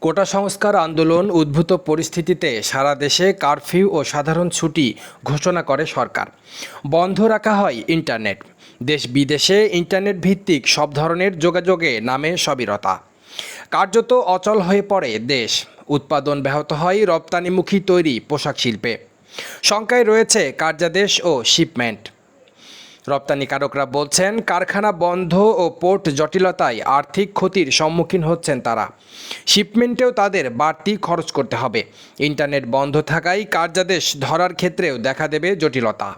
কোটা সংস্কার আন্দোলন উদ্ভূত পরিস্থিতিতে সারা দেশে কারফিউ ও সাধারণ ছুটি ঘোষণা করে সরকার। বন্ধ রাখা হয় ইন্টারনেট। দেশ বিদেশে ইন্টারনেট ভিত্তিক সব ধরনের যোগাযোগে নামে স্থবিরতা। কার্যত অচল হয়ে পড়ে দেশ। উৎপাদন ব্যাহত হয় রপ্তানিমুখী তৈরি পোশাক শিল্পে। শঙ্কায় রয়েছে কার্যাদেশ ও শিপমেন্ট। রপ্তানিকারকরা বলছেন, কারখানা বন্ধ ও পোর্ট জটিলতায় আর্থিক ক্ষতির সম্মুখীন হচ্ছেন তারা। শিপমেন্টেও তাদের বাড়তি খরচ করতে হবে। ইন্টারনেট বন্ধ থাকায় কার্যাদেশ ধরার ক্ষেত্রেও দেখা দেবে জটিলতা।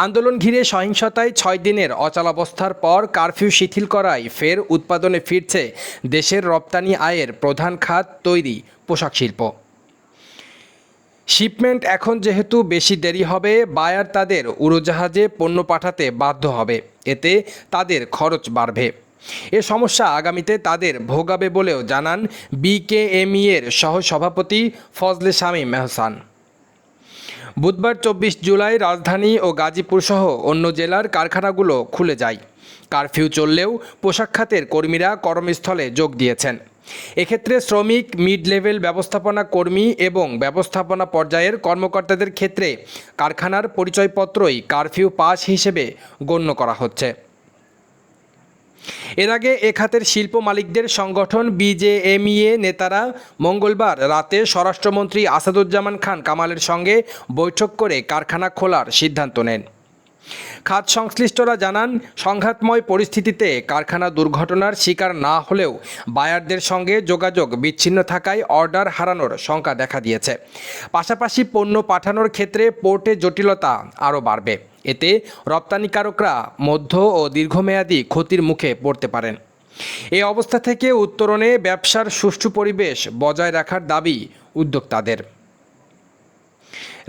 আন্দোলন ঘিরে সহিংসতায় 6 দিনের অচলাবস্থার পর কারফিউ শিথিল করায় ফের উৎপাদনে ফিরছে দেশের রপ্তানি আয়ের প্রধান খাত তৈরি পোশাক শিল্প। শিপমেন্ট এখন যেহেতু বেশি দেরি হবে, বায়ার তাদের উড়োজাহাজে পণ্য পাঠাতে বাধ্য হবে। এতে তাদের খরচ বাড়বে। এ সমস্যা আগামীতে তাদের ভোগাবে বলেও জানান বিকেএমইএর সহসভাপতি ফজলে শামীম মেহসান। বুধবার 24 জুলাই রাজধানী ও গাজীপুর সহ অন্য জেলার কারখানাগুলো খুলে যায়। কারফিউ চললেও পোশাক খাতের কর্মীরা কর্মস্থলে যোগ দিয়েছেন। এক্ষেত্রে শ্রমিক, মিড লেভেল ব্যবস্থাপনা কর্মী এবং ব্যবস্থাপনা পর্যায়ের কর্মকর্তাদের ক্ষেত্রে কারখানার পরিচয়পত্রই কারফিউ পাস হিসেবে গণ্য করা হচ্ছে। এর আগে এ খাতের শিল্প মালিকদের সংগঠন বিজেএমইএ নেতারা মঙ্গলবার রাতে স্বরাষ্ট্রমন্ত্রী আসাদুজ্জামান খান কামালের সঙ্গে বৈঠক করে কারখানা খোলার সিদ্ধান্ত নেন। খাত সংশ্লিষ্টরা জানান, সংঘাতময় পরিস্থিতিতে কারখানা দুর্ঘটনার শিকার না হলেও বায়ারদের সঙ্গে যোগাযোগ বিচ্ছিন্ন থাকায় অর্ডার হারানোর শঙ্কা দেখা দিয়েছে। পাশাপাশি পণ্য পাঠানোর ক্ষেত্রে পোর্টে জটিলতা আরও বাড়বে। এতে রপ্তানিকারকরা মধ্য ও দীর্ঘমেয়াদী ক্ষতির মুখে পড়তে পারেন। এই অবস্থা থেকে উত্তরণে ব্যবসার সুষ্ঠু পরিবেশ বজায় রাখার দাবি উদ্যোক্তাদের।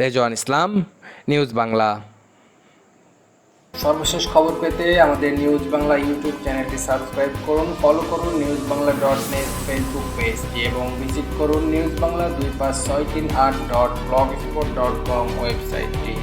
রেজওয়ান ইসলাম, নিউজ বাংলা। সর্বশেষ খবর পেতে আমাদের নিউজ বাংলা ইউটিউব চ্যানেলটি সাবস্ক্রাইব করুন, ফলো করুন newsbangla.net ফেসবুক পেজটি এবং ভিজিট করুন newsbangla2568.blogspot.com ওয়েবসাইটটি।